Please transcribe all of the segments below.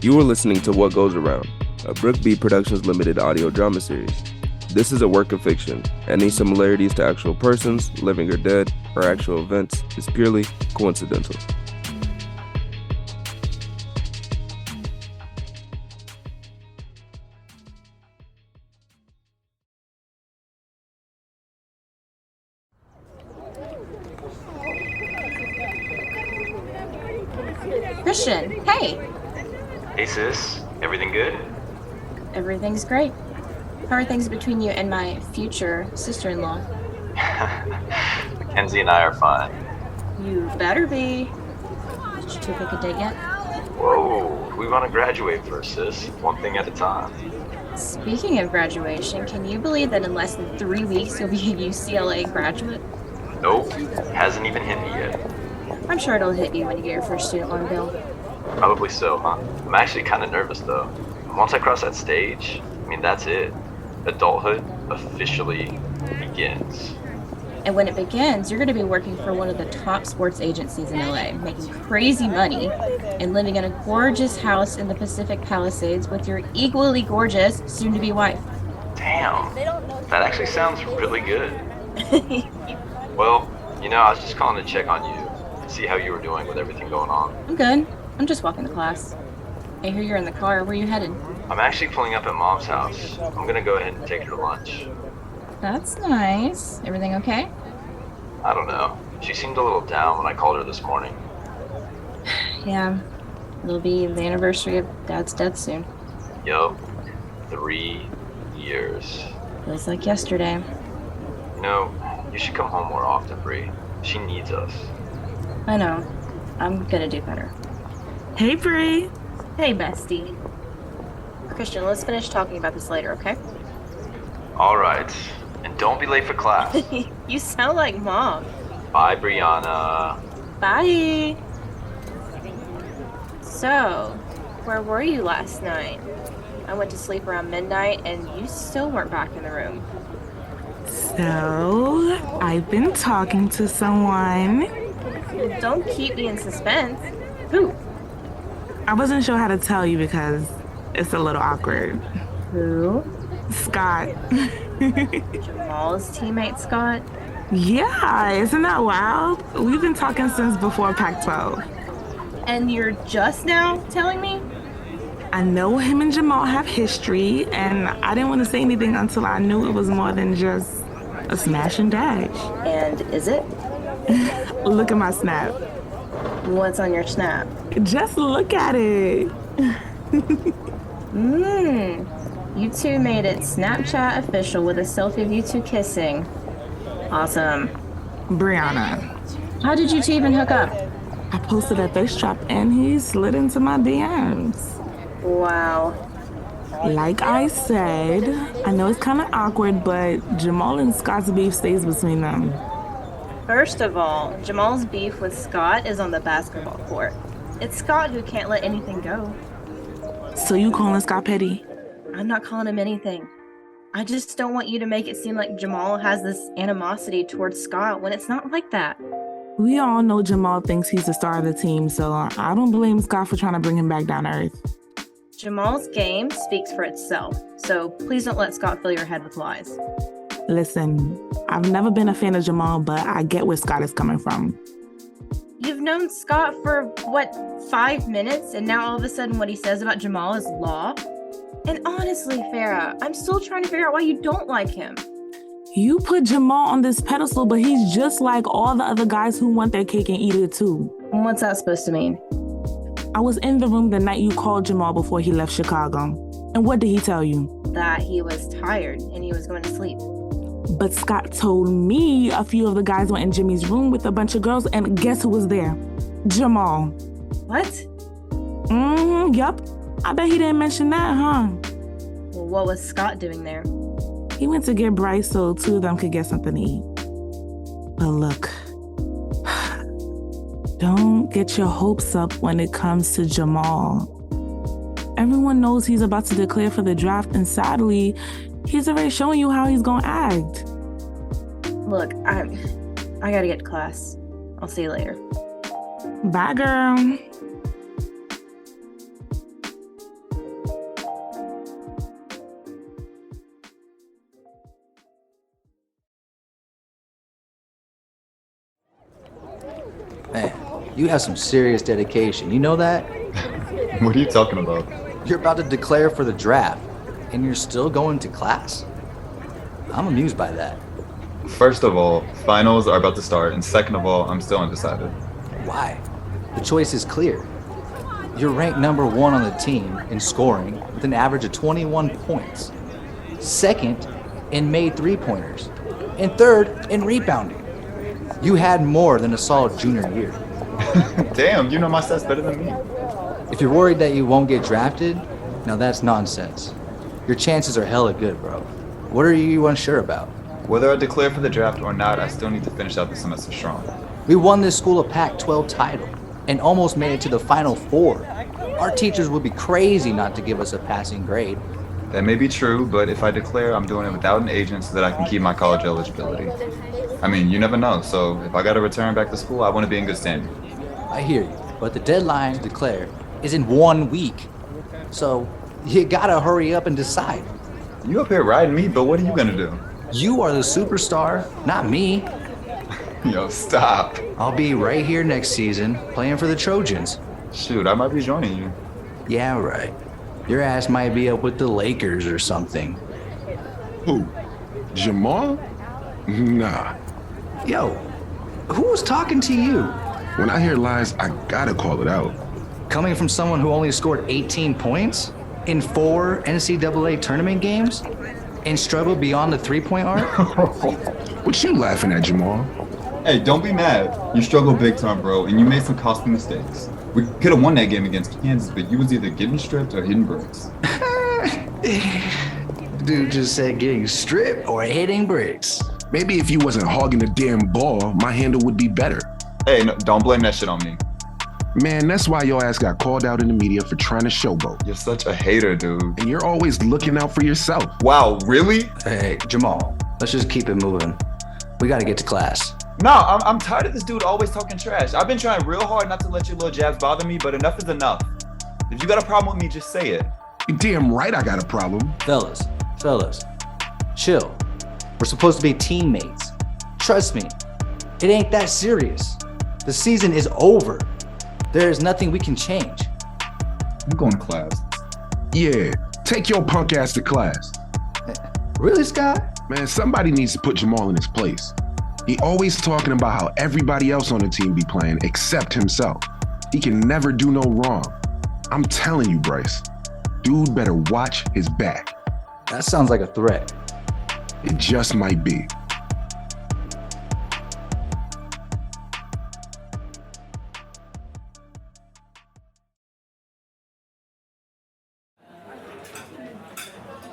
You are listening to What Goes Around, a Brooke B Productions limited audio drama series. This is a work of fiction. Any similarities to actual persons, living or dead, or actual events is purely coincidental. Christian, hey! Hey sis, everything good? Everything's great. How are things between you and my future sister-in-law? Mackenzie and I are fine. You better be. Did you two pick a date yet? Whoa, we want to graduate first, sis. One thing at a time. Speaking of graduation, can you believe that in less than 3 weeks you'll be a UCLA graduate? Nope, hasn't even hit me yet. I'm sure it'll hit you when you get your first student loan bill. Probably so, huh? I'm actually kind of nervous though. Once I cross that stage, that's it. Adulthood officially begins. And when it begins, you're going to be working for one of the top sports agencies in LA, making crazy money, and living in a gorgeous house in the Pacific Palisades with your equally gorgeous soon-to-be wife. Damn, that actually sounds really good. Well, I was just calling to check on you, see how you were doing with everything going on. I'm good. I'm just walking to class. I hear you're in the car. Where are you headed? I'm actually pulling up at Mom's house. I'm gonna go ahead and take her to lunch. That's nice. Everything okay? I don't know. She seemed a little down when I called her this morning. Yeah. It'll be the anniversary of Dad's death soon. Yup. 3 years. Feels like yesterday. You should come home more often, Bree. She needs us. I know. I'm gonna do better. Hey, Bree. Hey, bestie. Christian, let's finish talking about this later, okay? All right. And don't be late for class. You sound like Mom. Bye, Brianna. Bye. So, where were you last night? I went to sleep around midnight and you still weren't back in the room. So, I've been talking to someone. Don't keep me in suspense. Who? I wasn't sure how to tell you because it's a little awkward. Who? Scott. Jamal's teammate, Scott? Yeah, isn't that wild? We've been talking since before Pac-12. And you're just now telling me? I know him and Jamal have history, and I didn't want to say anything until I knew it was more than just a smash and dash. And is it? Look at my snap. What's on your snap? Just look at it. You two made it Snapchat official with a selfie of you two kissing. Awesome. Brianna. How did you two even hook up? I posted a thirst trap and he slid into my DMs. Wow. Like I said, I know it's kind of awkward, but Jamal and Scott's beef stays between them. First of all, Jamal's beef with Scott is on the basketball court. It's Scott who can't let anything go. So you calling Scott petty? I'm not calling him anything. I just don't want you to make it seem like Jamal has this animosity towards Scott when it's not like that. We all know Jamal thinks he's the star of the team, so I don't blame Scott for trying to bring him back down to earth. Jamal's game speaks for itself, so please don't let Scott fill your head with lies. Listen, I've never been a fan of Jamal, but I get where Scott is coming from. You've known Scott for, 5 minutes, and now all of a sudden what he says about Jamal is law? And honestly, Farrah, I'm still trying to figure out why you don't like him. You put Jamal on this pedestal, but he's just like all the other guys who want their cake and eat it too. What's that supposed to mean? I was in the room the night you called Jamal before he left Chicago. And what did he tell you? That he was tired and he was going to sleep. But Scott told me a few of the guys went in Jimmy's room with a bunch of girls, and guess who was there? Jamal. What? Yup. I bet he didn't mention that, huh? Well, what was Scott doing there? He went to get Bryce so two of them could get something to eat. But look, don't get your hopes up when it comes to Jamal. Everyone knows he's about to declare for the draft, and sadly, he's already showing you how he's gonna act. Look, I gotta get to class. I'll see you later. Bye, girl. You have some serious dedication, you know that? What are you talking about? You're about to declare for the draft, and you're still going to class? I'm amused by that. First of all, finals are about to start, and second of all, I'm still undecided. Why? The choice is clear. You're ranked number 1 on the team in scoring with an average of 21 points. Second in made three-pointers. And third in rebounding. You had more than a solid junior year. Damn, you know my stats better than me. If you're worried that you won't get drafted, now that's nonsense. Your chances are hella good, bro. What are you unsure about? Whether I declare for the draft or not, I still need to finish out the semester strong. We won this school a Pac-12 title and almost made it to the Final Four. Our teachers would be crazy not to give us a passing grade. That may be true, but if I declare, I'm doing it without an agent so that I can keep my college eligibility. I mean, you never know, so if I gotta return back to school, I want to be in good standing. I hear you, but the deadline to declare is in 1 week. So you gotta hurry up and decide. You up here riding me, but what are you gonna do? You are the superstar, not me. Yo, stop. I'll be right here next season playing for the Trojans. Shoot, I might be joining you. Yeah, right. Your ass might be up with the Lakers or something. Who? Jamal? Nah. Yo, who was talking to you? When I hear lies, I gotta call it out. Coming from someone who only scored 18 points in 4 NCAA tournament games and struggled beyond the three-point arc? What you laughing at, Jamal? Hey, don't be mad. You struggled big time, bro, and you made some costly mistakes. We could have won that game against Kansas, but you was either getting stripped or hitting bricks. Dude just said getting stripped or hitting bricks. Maybe if you wasn't hogging the damn ball, my handle would be better. Hey, no, don't blame that shit on me. Man, that's why your ass got called out in the media for trying to showboat. You're such a hater, dude. And you're always looking out for yourself. Wow, really? Hey, Jamal, let's just keep it moving. We gotta get to class. No, I'm tired of this dude always talking trash. I've been trying real hard not to let your little jabs bother me, but enough is enough. If you got a problem with me, just say it. You damn right I got a problem. Fellas, chill. We're supposed to be teammates. Trust me, it ain't that serious. The season is over. There is nothing we can change. I'm going to class. Yeah, take your punk ass to class. Really, Scott? Man, somebody needs to put Jamal in his place. He always talking about how everybody else on the team be playing except himself. He can never do no wrong. I'm telling you, Bryce, dude better watch his back. That sounds like a threat. It just might be.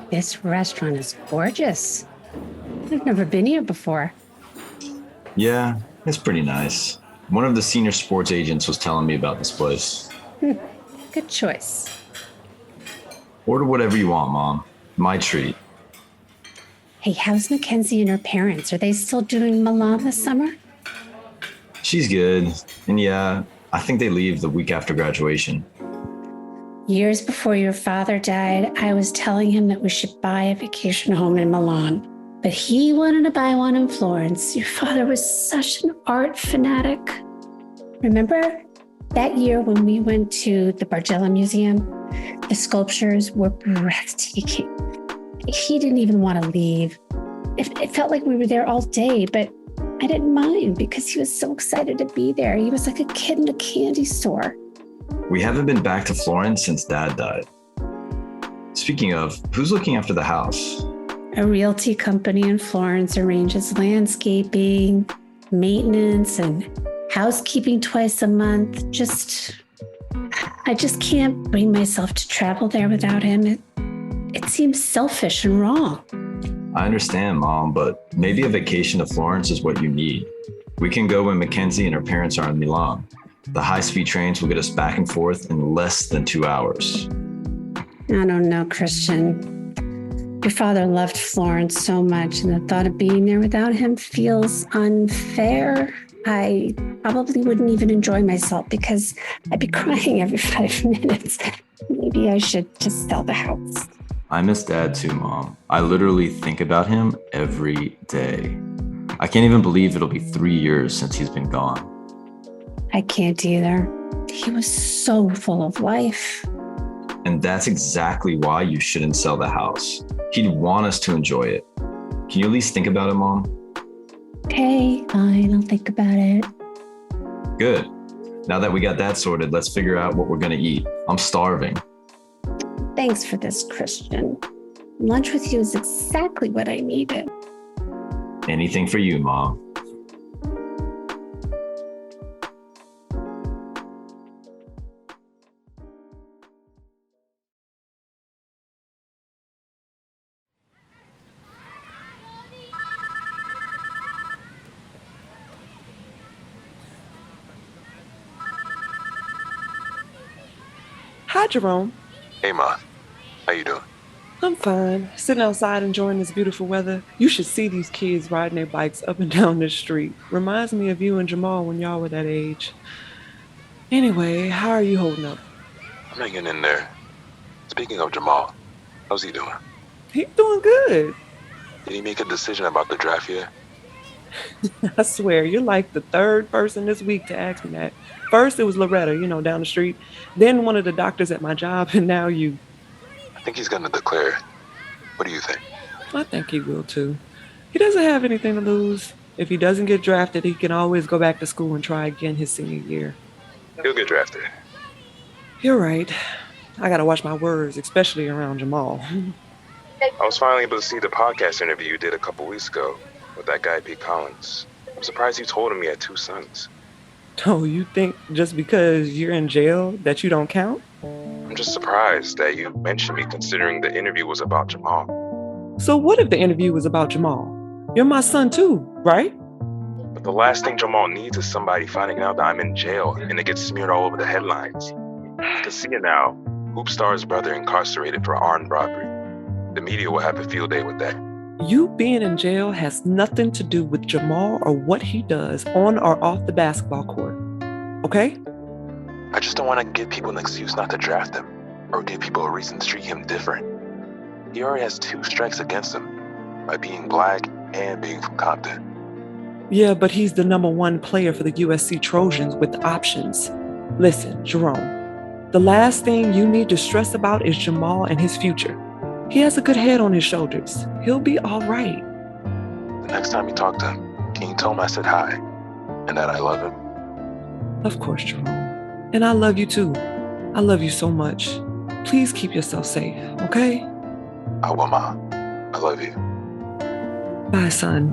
This restaurant is gorgeous. I've never been here before. Yeah, it's pretty nice. One of the senior sports agents was telling me about this place. Good choice. Order whatever you want, Mom. My treat. Hey, how's Mackenzie and her parents? Are they still doing Milan this summer? She's good. And yeah, I think they leave the week after graduation. Years before your father died, I was telling him that we should buy a vacation home in Milan. But he wanted to buy one in Florence. Your father was such an art fanatic. Remember that year when we went to the Bargella Museum? The sculptures were breathtaking. He didn't even want to leave. It felt like we were there all day, but I didn't mind because he was so excited to be there. He was like a kid in a candy store. We haven't been back to Florence since Dad died. Speaking of, who's looking after the house? A realty company in Florence arranges landscaping, maintenance, and housekeeping twice a month. I just can't bring myself to travel there without him. It seems selfish and wrong. I understand, Mom, but maybe a vacation to Florence is what you need. We can go when Mackenzie and her parents are in Milan. The high-speed trains will get us back and forth in less than 2 hours. I don't know, Christian. Your father loved Florence so much, and the thought of being there without him feels unfair. I probably wouldn't even enjoy myself because I'd be crying every 5 minutes. Maybe I should just sell the house. I miss Dad too, Mom. I literally think about him every day. I can't even believe it'll be 3 years since he's been gone. I can't either. He was so full of life. And that's exactly why you shouldn't sell the house. He'd want us to enjoy it. Can you at least think about it, Mom? Okay, fine, I'll think about it. Good. Now that we got that sorted, let's figure out what we're gonna eat. I'm starving. Thanks for this, Christian. Lunch with you is exactly what I needed. Anything for you, Mom. Hi, Jerome. Hey, Ma. How you doing? I'm fine. Sitting outside enjoying this beautiful weather. You should see these kids riding their bikes up and down this street. Reminds me of you and Jamal when y'all were that age. Anyway, how are you holding up? I'm hanging in there. Speaking of Jamal, how's he doing? He's doing good. Did he make a decision about the draft yet? I swear, you're like the third person this week to ask me that. First, it was Loretta, down the street. Then one of the doctors at my job, and now you. I think he's gonna declare. What do you think? I think he will too. He doesn't have anything to lose. If he doesn't get drafted, he can always go back to school and try again his senior year. He'll get drafted. You're right. I gotta watch my words, especially around Jamal. I was finally able to see the podcast interview you did a couple weeks ago with that guy, Pete Collins. I'm surprised you told him he had 2 sons. Oh, you think just because you're in jail that you don't count? I'm just surprised that you mentioned me considering the interview was about Jamal. So what if the interview was about Jamal? You're my son too, right? But the last thing Jamal needs is somebody finding out that I'm in jail and it gets smeared all over the headlines. I can see it now. Hoop star's brother incarcerated for armed robbery. The media will have a field day with that. You being in jail has nothing to do with Jamal or what he does on or off the basketball court. Okay? I just don't want to give people an excuse not to draft him or give people a reason to treat him different. He already has 2 strikes against him by being black and being from Compton. Yeah, but he's the #1 player for the USC Trojans with options. Listen, Jerome, the last thing you need to stress about is Jamal and his future. He has a good head on his shoulders. He'll be all right. The next time you talk to him, can you tell him I said hi and that I love him? Of course, Jerome. And I love you too. I love you so much. Please keep yourself safe, okay? I will, Ma. I love you. Bye, son.